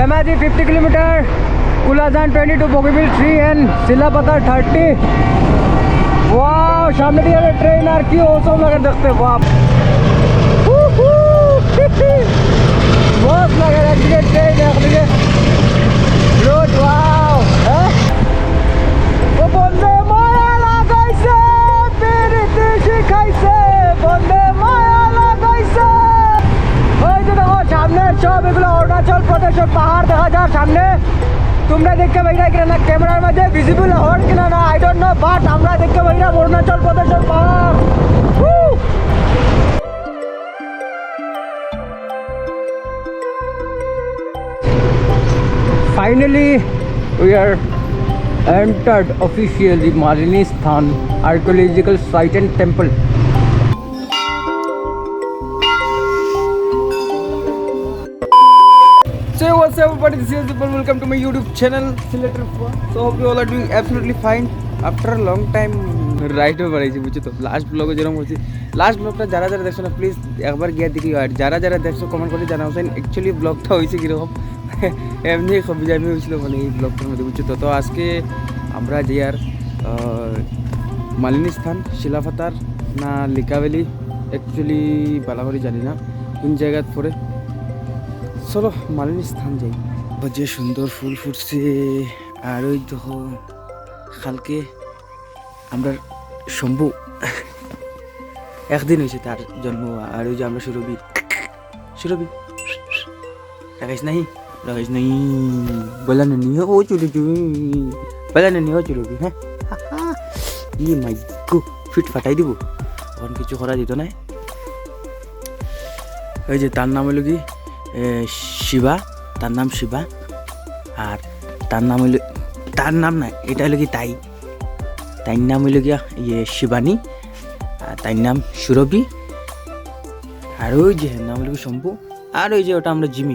Dhemaji 50 kilometre, Kulajan 22, Bogibil 3 and Silapathar 30। वाह, सामने दिया ट्रेन আর কি औसम लगे देखते बाप। बहुत लगे একদিকে ট্রেন একদিকে রোড। ওয়াও, ও বন্দে মায়া লাগাইছে পিরিতি শিখাইছে, বন্দে মায়া লাগাইছে। ওই যে দেখো সামনে সব এগুলো অরুণাচল প্রদেশের পাহাড় দেখা যায় সামনে। তোমরা দেখতে পাইরা কিনা ক্যামেরার মধ্যে ভিজিবল হন কিনা না আই ডোন্ট নো, বাট আমরা দেখতে পাইরা অরুণাচল প্রদেশের পাহাড়। Finally, we are entered officially Malini Sthan Archaeological Site and Temple. So what's up everybody, this is Dipal. Welcome to my YouTube channel Selector 4. So hope you all are doing absolutely fine after a long time ride বাড়াইছি বুঝছো তো। Last ব্লগে যেরকম হয়েছে, last ব্লগটা যারা যারা দেখছো না প্লিজ একবার গিয়ে দেখি, আর যারা যারা দেখছো কমেন্ট করে জানাও অ্যাকচুয়ালি ব্লগটা হয়েছে কীরকম। এমনি খবিজামি হয়েছিল মানে এই ব্লগটার মধ্যে বুঝছো তো। তো আজকে আমরা যে আর মালিনী স্থান শিলাপাথার না লিকাভ্যালি অ্যাকচুয়ালি ভালো করে জানি না কোন জায়গায় পড়ে। চলো মালিনী স্থান যাই। যে সুন্দর ফুল ফুটছে, আর ওই দেখো কালকে আমরা শম্ভু একদিন হয়েছে তার জন্ম। আর ওই যে আমরা সুরভি রাখাইস নাই বলা না নিয়ে ও চুরবি বলা না নিয়ে ও চুরবি। হ্যাঁ ই মাই গো, ফিট ফাটাই দিব, তখন কিছু করা যেত না। ওই যে তার নাম হলো কি শিবা, তার নাম শিবা, আর তার নাম হইল, তার নাম না এটা হলো কি তাই, তাই নাম হইল গিয়া শিবানী, আর তাই নাম সুরভি, আর ওই যে নাম হলো কি শম্ভু, আর ওই যে ওটা আমরা জিমি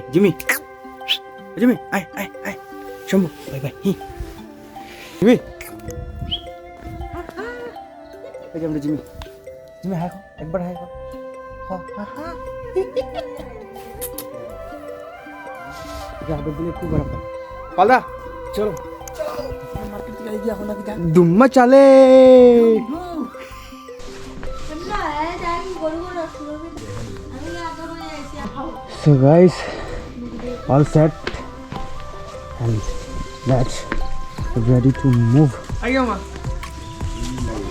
আয় আয় আয় শম্ভু বাই বাই জিমি, ওই যে আমরা জিমি হাই খো, একবার হাই খো, পালদা চলো দুম্মা চালে। So guys, all set and that's ready to move.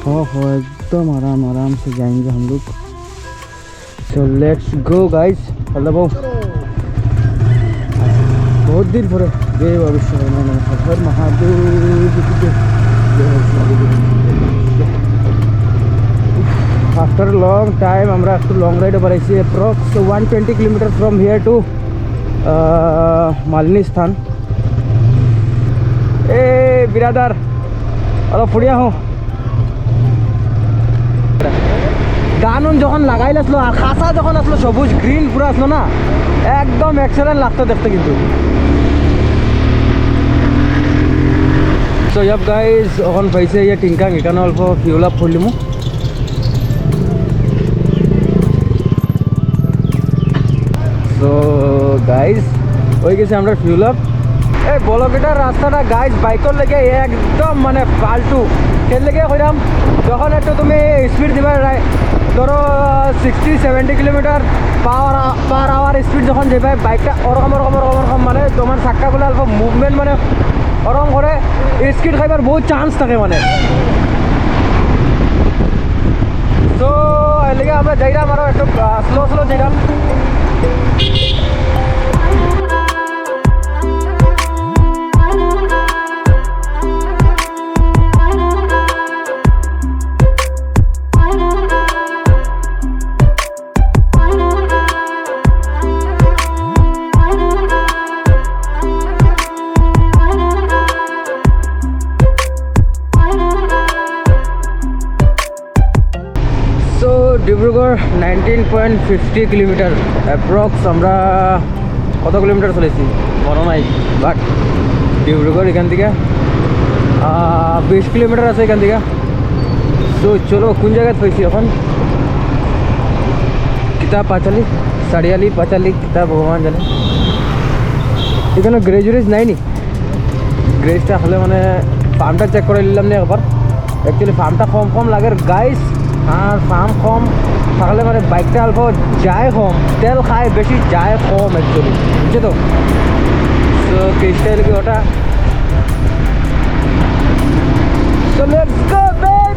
एकदम आराम से जाएंगे हम लोग। So let's go guys. Hello बहुत दिन परे जय भविष्य हर महादेव। आफ्टर लॉन्ग टाइम আমরা একটু লং রাইডে বেরিয়েছি, approx 120 kilometre from here two Malini স্থান। এ বিরাদার অলপ ফুরিয়া হোক। গান যখন লাগাইল আসলো আর খাসা যখন আসলো সবুজ গ্রিন পুরো আসলো না, একদম এক্সেলেন্ট লাগতো দেখতে কিন্তু। সো ইয়াপ গাইজ এখন পাইছে ইয়ে টিংকাং, এখানে অল্প ফিউল আপ করলিমু। সো গাইজ হয়ে গেছে আমরা ফিউল আপ। এই বলকেটার রাস্তাটা গাইজ বাইকের লেগে একদম মানে ফালতু। সেই লেগে কইরাম যখন একটু তুমি স্পিড দিবা, ধরো 60-70 কিলোমিটার পার আওয়ার স্পিড যখন যাবে বাইকটা ওরকম মানে তোমার চাক্কাগুলো অল্প মুভমেন্ট মানে ওরকম করে স্কিড খাইবার বহুত চান্স থাকে মানে। তো এর লেগে আমরা যাইলাম আরও একটু স্লো যাইলাম। Dibrugarh 19.50 kilometre approx. আমরা কত কিলোমিটার চলেছি মনে নাই, বাট ডিব্রুগড় এখান থেকে 20 কিলোমিটার আছে এখান থেকে। তো চলো কোন জায়গায় পাইছি এখন, কিতাব পাঁচালি সাড়িয়ালি পাঁচালি কিতাব ভগবান জানে। এখানে গ্রেজুয়েজ নাই নি গ্রেজটা হলে মানে ফার্মটা চেক করে নিলাম না একবার অ্যাকচুয়ালি ফার্মটা কম কম লাগে গাইস আর ফার্ম কম থাকলে মানে বাইকটা অল্প যায় কম তেল খায় বেশি যায় কম অ্যাকচুয়ালি বুঝছো তো সো কেসটা এলে কি ওটা সো লেটস গো বেবি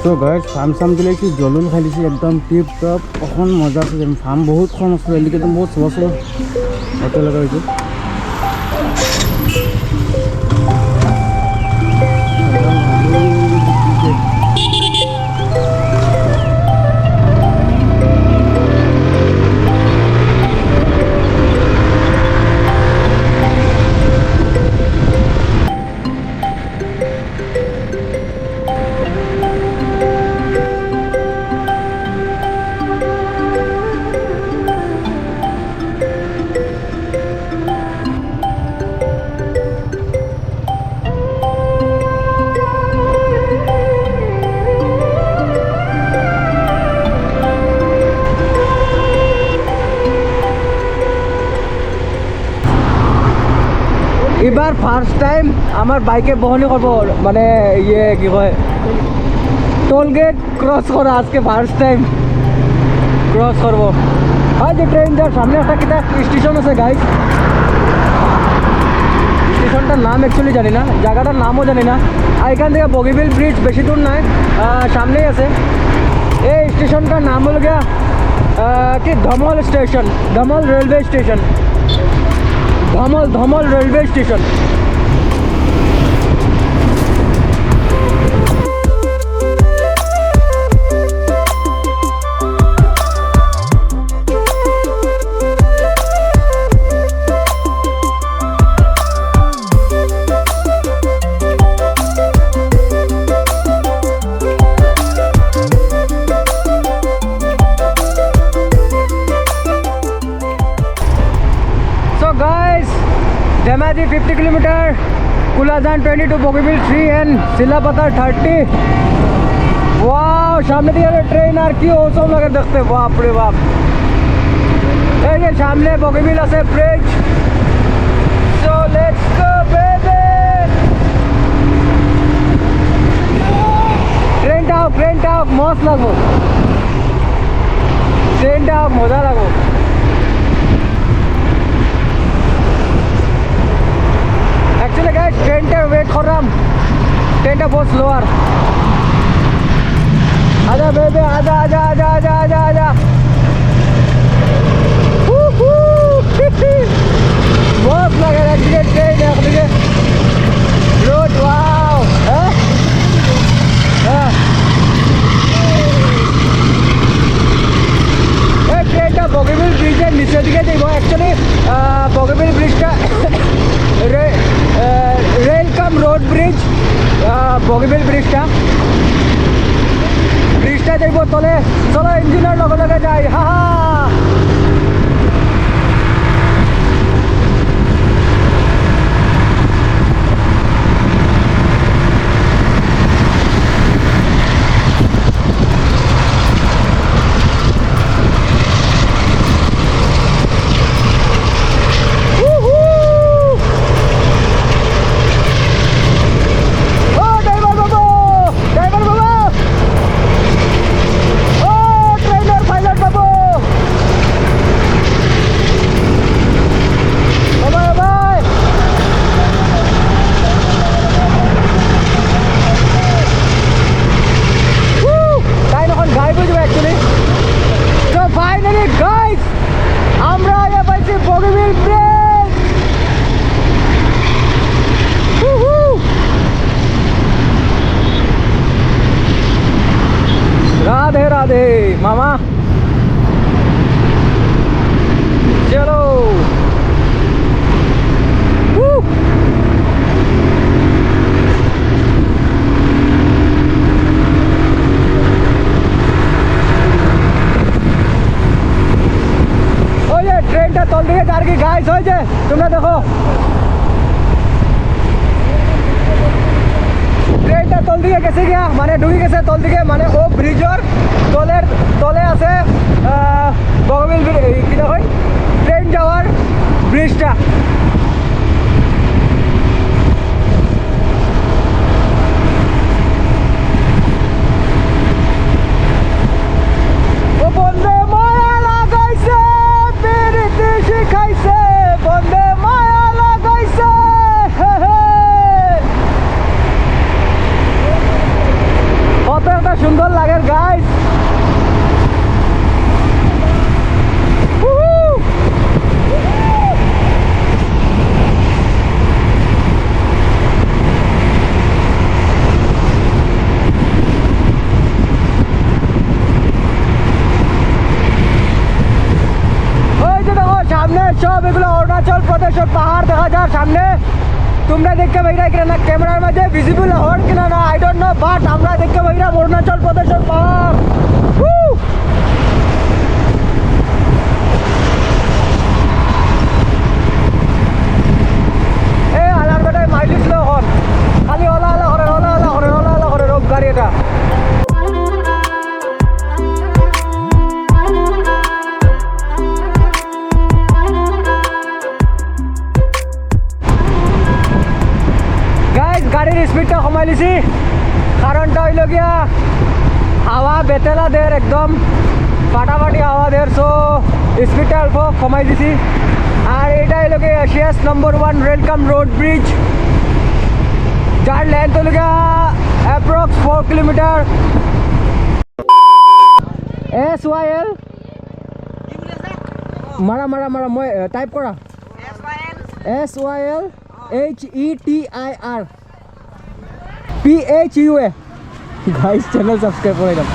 তো গাইজ ফার্ম চাম দিলে কি জলুন খালিছে একদম টিপ টপ অকণ মজা আছে যেন ফার্ম বহুত কম আছে এলিকে তো বহুত সব অটো লগা হয়েছে এবার ফার্স্ট টাইম আমার বাইকে বহনি করবো মানে ইয়ে কি কয় টোল গেট ক্রস করা আজকে ফার্স্ট টাইম ক্রস করবো হয় যে ট্রেন যার সামনে একটা কিটা স্টেশন আছে গাইস স্টেশনটার নাম অ্যাকচুয়ালি জানি না জায়গাটার নামও জানি না আর এখান থেকে বগিবিল ব্রিজ বেশি দূর নয় সামনেই আছে এই স্টেশনটার নাম হলো গিয়া কি Dhamal station Dhamal railway station Dhamal railway station Dhemaji 50 km, Kulazan 22, Bogibil 3 and Silapata 30. Wow, সামনে দিয়ে ট্রেন আর কি ওসব লাগে দেখতে বাপ রে বাপ এই যে সামনে বগিবিল আছে bridge so let's go baby ট্রেনটা মস্ত লাগবো ট্রেনটা মজা লাগবো एक्चुअली गाइस ट्रेन का वेट कर रहा हूँ ट्रेन का बहुत स्लो आजा बेबी आजा आजा आजा आजा आजा आजा बहुत लगे एकदिके ट्रेन एकदिके रोड वाओ ट्रेनটা বগিবিল ব্রিজের নিচের দিকে যাইব অ্যাকচুয়ালি বগিবিল ব্রিজটা রেল কাম রোড ব্রিজ বগিবিল ব্রিজটা যাইব তলে চলো ইঞ্জিনের লগে লগে যাই হা হা राधे मामा चलो Woo! ये ट्रेनটা তল দিকে যার কি গাইস হয়েছে তোমরা দেখো ট্রেনটা তল দিকে গেছে গিয়া মানে ঢুকে গেছে তল দিকে মানে ও ব্রিজর তলে আছে বগবিল কি না হয় ট্রেন যাওয়ার ব্রিজটা ও বন্দে মায়া লাগাইছে পিরিতি শিখাইছে বন্দে মায়া লাগাইছে কত একটা সুন্দর লাগে গাইস সামনে সব এগুলো অরুণাচল প্রদেশের পাহাড় দেখা যায় সামনে তোমরা দেখতে পাইরা কিনা না ক্যামেরার মাঝে ভিজিবল হন কিনা না আই ডোন্ট নো বাট আমরা দেখতে পাইরা অরুণাচল প্রদেশের পাহাড় এই আলার বেটায় মাইলিস লো হন খালি ওলা করে রোগ গাড়ি এটা গাড়ির স্পিডটা কমাই লিছি কারণটা হইল গিয়া হাওয়া বেতেলা দের একদম ফাটাফাটি হাওয়া দের সো স্পিডটা অল্প কমাই দিছি আর এটা হইল গিয়া এশিয়াস নম্বর 1 ওয়েলকাম রোড ব্রিজ যার লেন্থ হইল গিয়া অ্যাপ্রক্স 4 কিলোমিটার SYL মারা মই টাইপ করা SYL HETIR PHUA guys channel subscribe করে দাও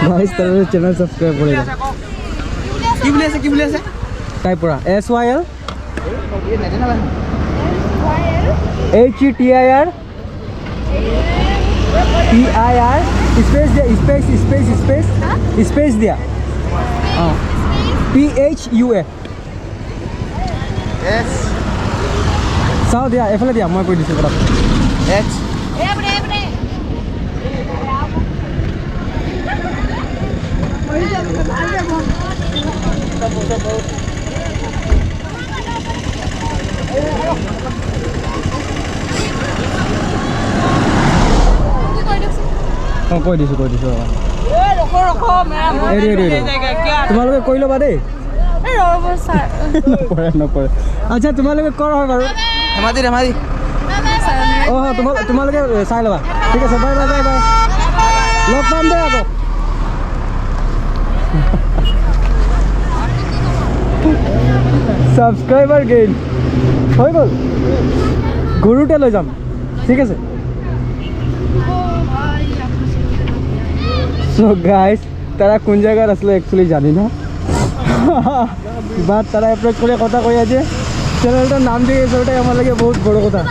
গাইস তাহলে চ্যানেল সাবস্ক্রাইব করে দাও কি বলে আছে টাইপ করা SYL HETIR PIR स्पेस दिया PHUA চাও দিয়া এফালে দিয়া মই কৈ দিছোঁ কথা কৈ দিছোঁ তোমালোকে কৈ ল'বা দেই নপৰে আচ্ছা তোমালোকে কৰা হয় বাৰু ধেমাজি অঁ তোমালোকে চাই ল'বা ঠিক আছে বাই লগ পাম দেই আকৌ ছাবস্ক্ৰাইবাৰ গেইন হৈ গ'ল গৰুতে লৈ যাম ঠিক আছে সো গাইস তারা কোন জায়গায় আসলে অ্যাকচুয়ালি জানি না বাট তারা অ্যাপ্রোচ করে কথা কই আছে চ্যানেলটার নাম দিয়ে গেছে ওটাই আমার লাগে বহুত বড় কথা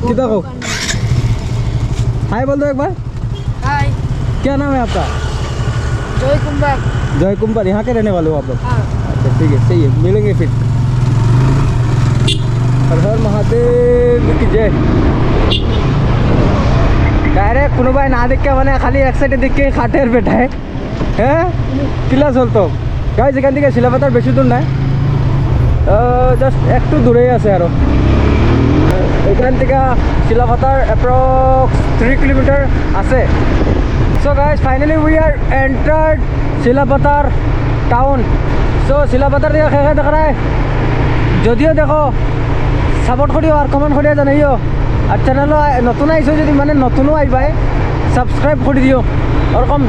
কি দেখো हाय बोल दो एक बार हाय क्या नाम है आपका जय कुंभार यहाँ के रहने वाले हो आप लोग हाँ अच्छा ठीक है सही है मिलेंगे फिर हर हर महादेव की जय डायरेक्ट কোনোবাই না দেখে মানে খালি এক সাইডে দেখে খাটের বেটায় হ্যাঁ কিলা চলতো গাইজ এখান থেকে শিলাপাতার বেশি দূর নাই জাস্ট একটু দূরেই আছে আরও এখান থেকে শিলাপাতার অ্যাপ্রক্স 3 কিলোমিটার আছে so guys finally we are entered Silapathar town so Silapathar দিকে খেয়ে দেখা নাই যদিও দেখো সাপোর্ট করিও আর কমেন্ট করিয়া জানাইও আর চ্যানেলও নতুন আইসো যদি মানে নতুনও আইবাই সাবস্ক্রাইব করে দিও ওরকম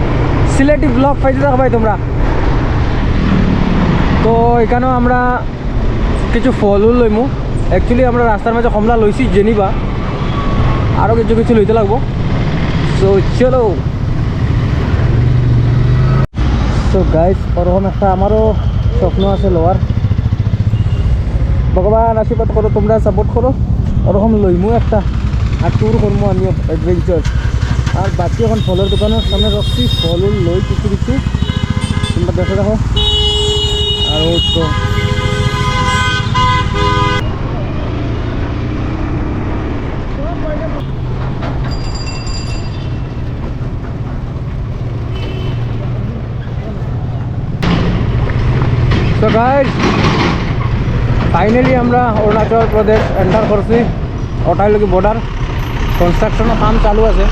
সিলেটি ব্লগ পাইতে থাকবাই তোমরা তো এখানেও আমরা কিছু ফলও লইমু। অ্যাকচুয়ালি আমরা রাস্তার মাঝে কমলা লইছি জেনিবা, আরও কিছু কিছু লইতে লাগবো। সো চলো। তো গাইস ওরকম একটা আমারও স্বপ্ন আছে লোয়ার। ভগবান আশীর্বাদ করো, তোমরা সাপোর্ট করো, ওরকম লইমু একটা আর ট্যুর করবো আমি অ্যাডভেঞ্চার। আর বাকি এখন ফলের দোকানের সামনে রাখছি, ফল লই কিছু কিছু, তোমরা দেখে রাখো। আর ও তো তো গাইস ফাইনালি আমরা অরুণাচল প্রদেশ এন্টার করছি। ওটাই লোক বর্ডার, কনস্ট্রাকশনের কাম চালু আছে।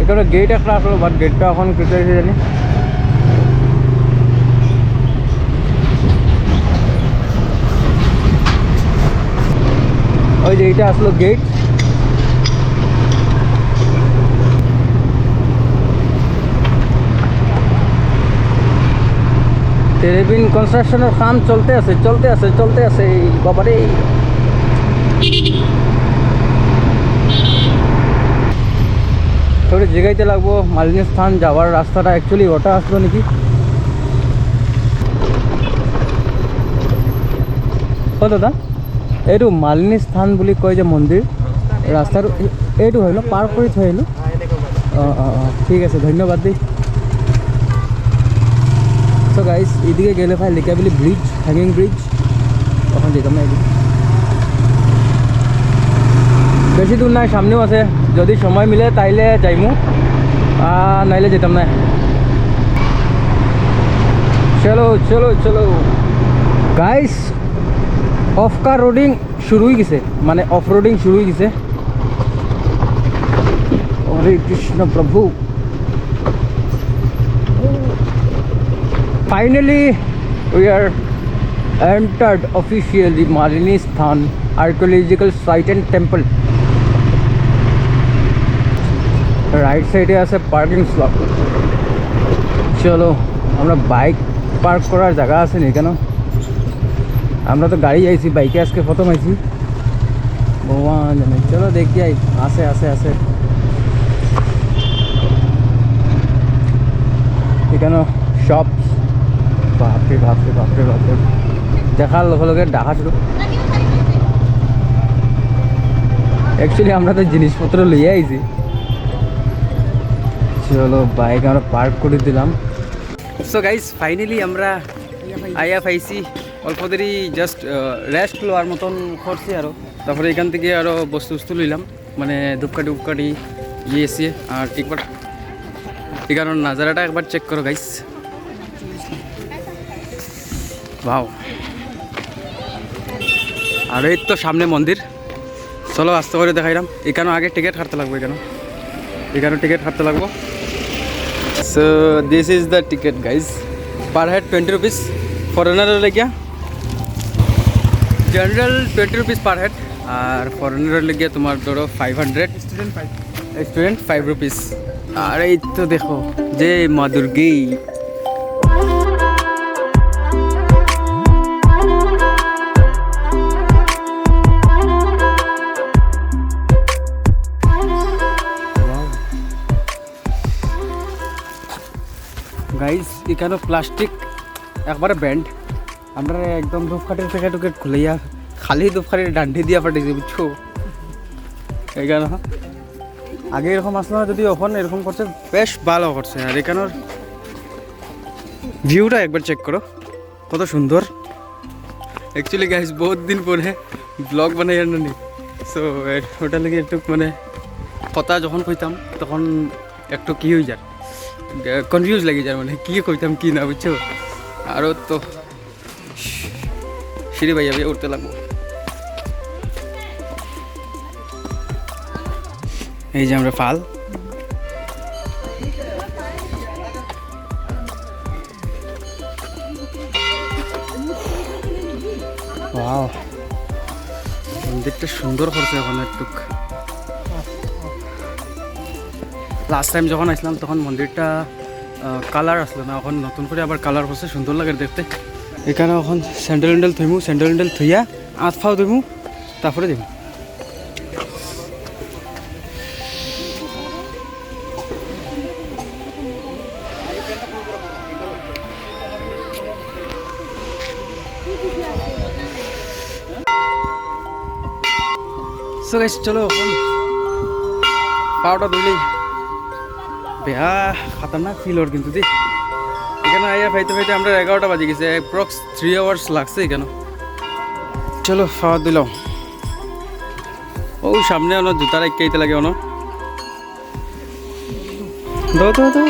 এখানে গেট একটা আসলো, বাট গেটটা এখন কেটে দিয়েছে জানি। ওই যে এইটা আসলো গেট। তেরেবিন কনস্ট্রাকশনের কাম চলতে আছে বাবারে। থোড়ি জায়গাইতে লাগবো মালিনী স্থান যাওয়ার রাস্তাটা। অ্যাকচুয়ালি ওটা আসলো নাকি, ও দাদা এইটো মালিনী স্থান বুলি কয় যে মন্দিৰ ৰাস্তাৰ এইটো হয় ন, পাৰ কৰি থৈ আহিলোঁ। অঁ অঁ অঁ ঠিক আছে, ধন্যবাদ দেই। সো গাইস এদিকে গেলে ভাই লিকাবিলি ব্রিজ, হ্যাঙ্গিং ব্রিজ, তখন যেতাম না এদিকে। বেশি দূর নাই, সামনেও আছে, যদি সময় মিলে তাইলে যাইমু, নাইলে যেতাম না। চলো চলো চলো গাইস, অফ কার রোডিং শুরু হয়ে গেছে, মানে অফ রোডিং শুরু হয়ে গেছে। হরে কৃষ্ণ প্রভু। Finally, we are entered officially Malini Sthan archaeological site and temple. Right side এ আছে পার্কিং স্লট। চলো, আমরা বাইক পার্ক করার জায়গা আছে নি কেন? আমরা তো গাড়ি আইছি, বাইকে আজকে প্রথম আইছি, ভগবান জানে। চলো দেখি আই, আছে আছে আছে এখানে শপ। বাপরে বাপরে বাপরে বাপরে, দেখার লগে লগে ডাকা শুরু। অ্যাকচুয়ালি আমরা তো জিনিসপত্র লইয়ে আইছি। চলো বাইক আমরা পার্ক করে দিলাম। সো গাইস ফাইনালি আমরা আইয়া পাইছি। অল্প দেরি জাস্ট রেস্ট লওয়ার মতন করছি আরও। তারপরে এখান থেকে আরও বস্তু লইলাম, মানে ধূপকাঠি ইয়ে এসে। আর একবার এখানের নাজারাটা একবার চেক করো গাইস। वाओ। আর এই তো সামনে মন্দির। চলো আস্তে করে দেখাইলাম। এখানে আগে টিকিট কাটতে লাগবে, এখানে টিকিট কাটতে লাগবো। So this is the ticket guys, per head 20 rupees. ফরেনারের লেগিয়া জেনারেল 20 রুপিস পার হেড, আর ফরেনারের লেগিয়া তোমার ধরো 500, স্টুডেন্ট 5 রুপিস। আর এই তো দেখো যে মা দুর্গী। গাইজ এখানে প্লাস্টিক একবারে ব্যান্ড। আমরা একদম ধূপকাঠির প্যাকেট খুলাইয়া খালি ধূপকাঠির ডান্ডি দিয়া পাঠিয়েছি, বুঝছো? এখানে আগে এরকম আসলো না, যদি এখন এরকম করছে, বেশ ভালো করছে। আর এখানের ভিউটা একবার চেক করো, কত সুন্দর। অ্যাকচুয়ালি গাইজ বহুত দিন পরে ব্লগ বানাই আনি, সো ওটা লেগে একটু মানে কথা যখন কইতাম তখন একটু কি হয়ে যায়, কনফিউজ লাগে যায়, মানে কী কইতাম কি না, বুঝছো? আরও তো সিঁড়ি ভাইয়া উঠতে লাগবো। এই যে আমরা ফাল, ওয়াও মন্দিরটা সুন্দর করছে এখন একটু। লাস্ট টাইম যখন আসলাম তখন মন্দিরটা কালার আসলো না, এখন নতুন করে আবার কালার করছে, সুন্দর লাগে দেখতে। এখানে এখন স্যান্ডেল উন্ডেল থইমু, স্যান্ডেল উন্ডেল থইয়া আঁত ফাও দিমু, তারপরে দিব। সো গাইস চলো এখন পাউডার ধুইলেই বেয়া খাতারনাক ফিল ওর কিন্তু দি। এখানে আইয়া ফাইতে ফাইতে আমরা 11টা বাজে গেছে, অ্যাপ্রক্স 3 আওয়ার্স লাগছে এখানে। চলো খাওয়া দিলাম। ও সামনে অন জুতা রাখতে লাগে অন দো দো দো।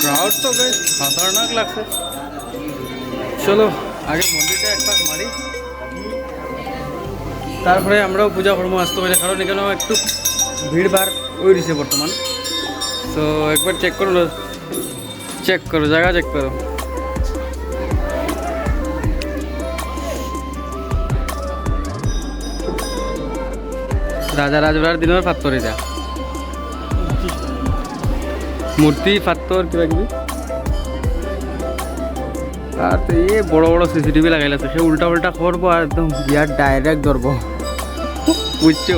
ক্রাউড তো বেশ খতরনাক লাগছে। চলো আগে মন্দিরটা এক পাক মারি, তারপরে আমরাও পূজা করবো আসতে পারি, কারণ এখানেও একটু ভিড় ভাড় ওই দিছে বর্তমান। তো একবার চেক করো, জায়গা চেক করো। রাজা রাজবার দিনের পাত্তর, এটা মূর্তি পাত্তর কিবা কিবি। আর তো এই বড় বড় সিসিটিভি লাগাইলাছে, সে উল্টা উল্টা করবো আর একদম বিয়ার ডাইরেক্ট ধরবো, বুঝছো?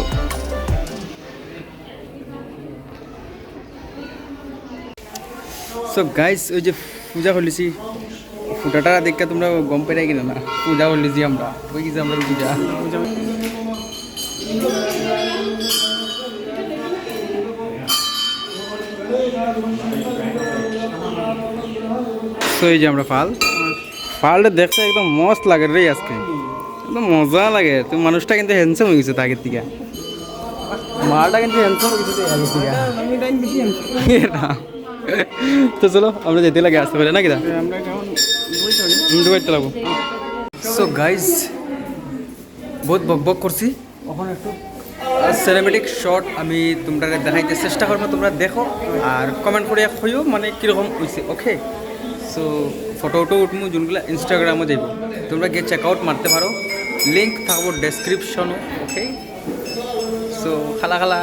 সো গাইস ওই যে পূজা করলিছি, ফুটাটা দেখে তোমরা গম পেরাই কিনা না, পূজা করলিছি আমরা, ওই কিছু আমরা পূজা। তো এই যে আমরা ফালটা দেখতে একদম মস্ত লাগে রে, আজকে একদম মজা লাগে। তো মানুষটা কিন্তু হ্যান্ডসাম হয়ে গেছে আগের থেকে, মালটা কিন্তু হ্যান্ডসাম হয়ে গেছে আগের থেকে। তো চলো আমরা যেতে লাগে আসতে পারি না কিনা, লাগবো। সো গাইজ বহুত বক বক করছি, এখন একটু সিনেমেটিক শট আমি তোমরা দেখাইতে চেষ্টা করবো, তোমরা দেখো আর কমেন্ট করে হইও মানে কীরকম হয়েছে। ওকে, সো ফটো উঠমু যোনগুলো ইনস্টাগ্রামে যাইব, তোমরা গিয়ে চেক আউট মারতে পারো, লিঙ্ক থাকবো ডেসক্রিপশনও। ওকে, সো খালা খালা।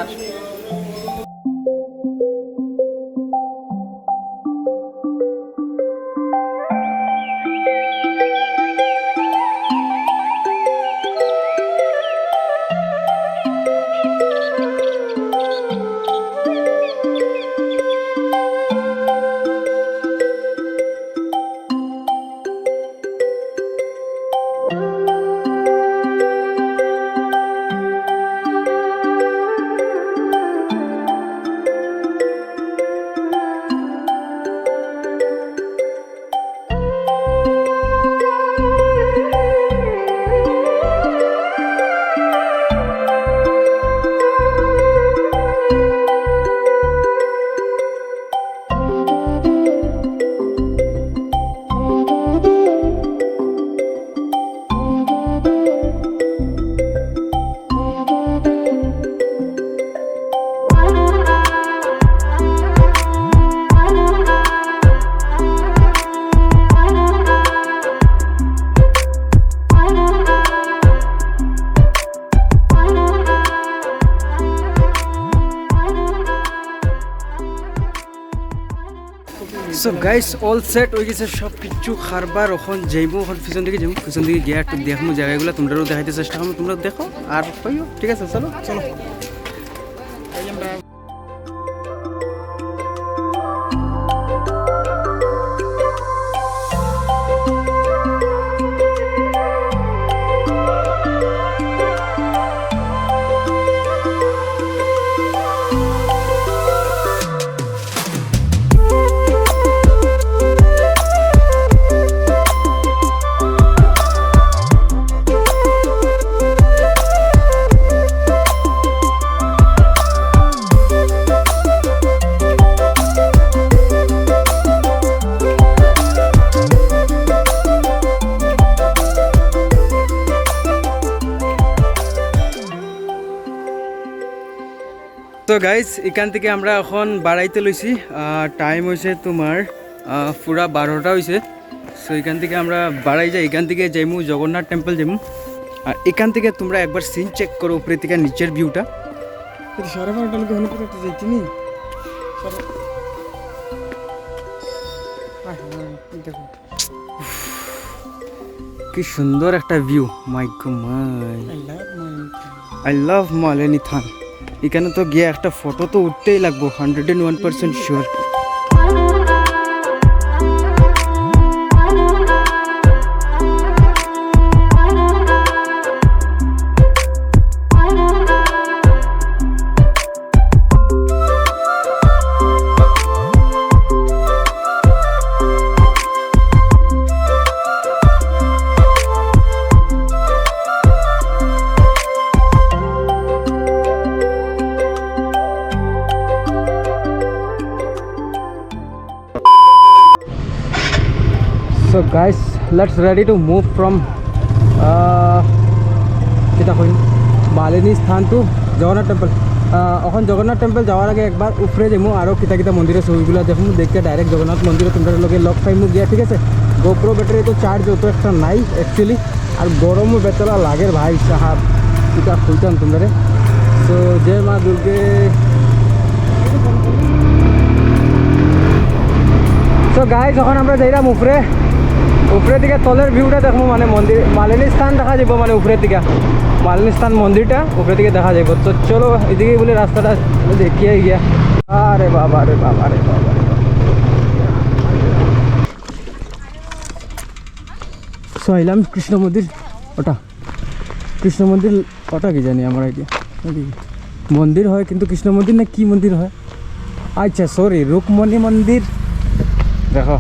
সো গাইস অল সেট হয়ে গেছে সব কিছু, খারবার এখন যাইবো, এখন পিছন দিকে যাবো, পিছন দিকে গিয়ে একটু দেখবো জায়গাগুলো, তোমরাও দেখাইতে চেষ্টা করবো, তোমরা দেখো আর কইও। ঠিক আছে, চলো চলো। তো গাইজ এখান থেকে আমরা এখন বাড়াইতে লইছি টাইম হয়েছে তোমার পুরা 12টা হয়েছে। সো এখান থেকে আমরা বাড়াই যাই, এখান থেকে যাইমু জগন্নাথ টেম্পল যাইমু। আর এখান থেকে তোমরা একবার সিন চেক করো উপরে থেকে নিচের ভিউটা। সাড়ে 12টার লোক হলে একটা যাইছি নি দেখো কি সুন্দর একটা view, my god my I love Malini Than. এখানে তো গিয়ে একটা ফটো তো উঠতেই লাগবো, 101% sure. So guys, let's ready to move from kita কই মালিনী স্থান টু জগন্নাথ টেম্পল। এখন জগন্নাথ টেম্পল যাওয়ার আগে একবার উপরে যাবো, আরও কিতা কিতা মন্দিরের ছবিগুলো দেখুন, দেখে ডাইরেক্ট জগন্নাথ মন্দিরে তোমরা লোকে লক পাইমু গিয়া, ঠিক আছে। গোপ্রো ব্যাটারি তো চার্জ অত একটা নাই অ্যাকচুয়ালি, আর গরমও বেতলা লাগের ভাই সাহাব, এটা খুলতাম তোমরা। তো জয় মা দুর্গে। তো গাইজ এখন আমরা যাইলাম উপরে দিকে তলের ভিউটা দেখবো, মানে মন্দির মালিনী স্থান দেখা যাব, মানে উপরের দিকে মালিনী স্থান মন্দিরটা উপরে দিকে দেখা যাব। তো চলো এদিকে বলে রাস্তাটা দেখিয়ে গিয়া। আরে বাবা রে বাবা রে বাবা রে। সো আইলাম কৃষ্ণ মন্দির, ওটা কৃষ্ণ মন্দির, ওটা কি জানি আমার আইডিয়া মন্দির হয়, কিন্তু কৃষ্ণ মন্দির না কি মন্দির হয়, আচ্ছা সরি রুকমণি মন্দির। দেখো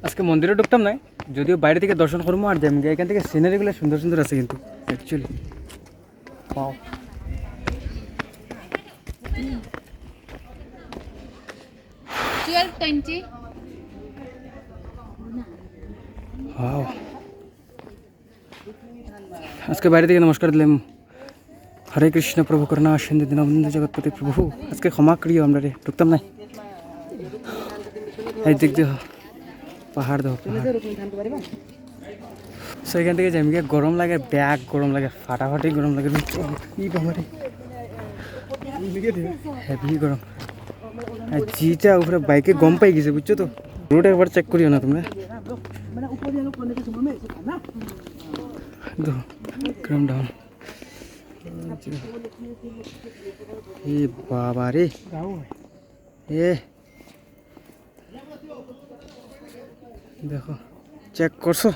আজকে মন্দিরে ঢুকতাম না, যদিও বাইরে থেকে দর্শন করবো আর যাই এখান থেকে সিনারিগুলো সুন্দর সুন্দর আছে কিন্তু অ্যাকচুয়ালি পাও। আজকে বাইরে থেকে নমস্কার দিলাম, হরে কৃষ্ণ প্রভু করুণা সিন্ধু দীনবন্ধু জগৎপতি প্রভু। আজকে ক্ষমা করিও, আমরা রে ঢুকতাম না। এই দিক দিয়ে পাহাড় দেখো, সো এখান থেকে যাই গিয়ে গরম লাগে, ব্যাগ গরম লাগে, ফাটাফাটি গরম লাগে, হেভি গরম। আর জিটা উপরে বাইকে গম পাই গেছে, বুঝছো তো। রোড একবার চেক করিও না তোমরা, গরম ডাউন। এ বাবা রে, এ দেখো চেক করছো,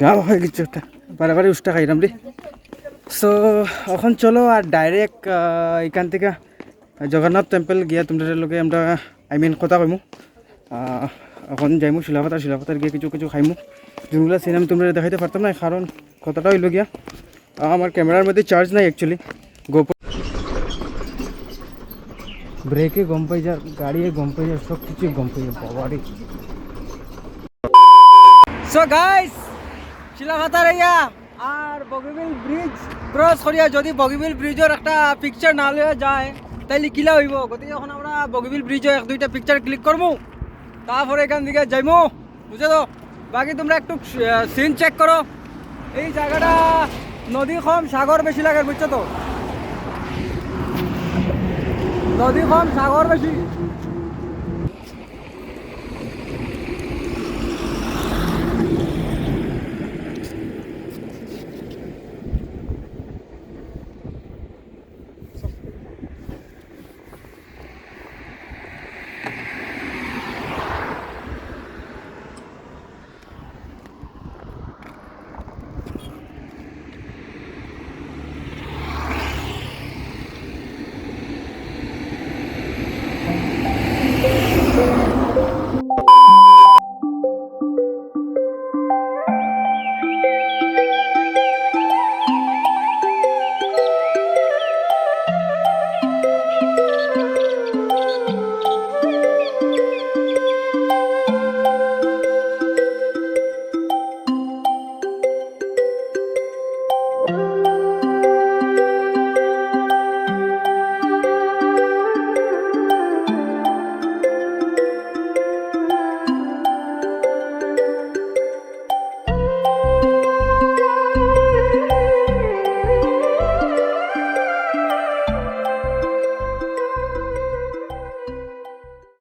গাও হয়ে গেছে ওটা, বারে উষ্টা খাইলাম রে। সো এখন চলো আর ডাইরেক্ট এখান থেকে জগন্নাথ টেম্পল গিয়া তোমরা লোকে আমরা কথা কইমু। এখন যাইমু শিলাপাতার গিয়ে কিছু খাইমু, যেগুলো সিন আমি তোমরা দেখাইতে পারতাম না, কারণ কথাটা হইল গিয়া আমার ক্যামেরার মধ্যে চার্জ নাই অ্যাকচুয়ালি। গোপো ব্রেকে গম পাই যা, গাড়ি গম পাই যা, সব কিছু গম পাই যা, বাবা রে। সো গাইস শিলাপাতার ইয়া আর বগিবিল ব্রিজ ক্রস করিয়া যদি বগিবিল ব্রিজের একটা পিকচার না লওয়া যায় তাইলে কিলা হইব। গতিকে এখন আমরা বগিবিল ব্রিজের 1-2টা পিকচার ক্লিক করবো, তারপরে এখান থেকে যাইমু, বুঝে তো। বাকি তোমরা একটু সিন চেক করো। এই জায়গাটা নদী কম সাগর বেশি লাগে, বুঝছো তো, নদী কম সাগর বেশি।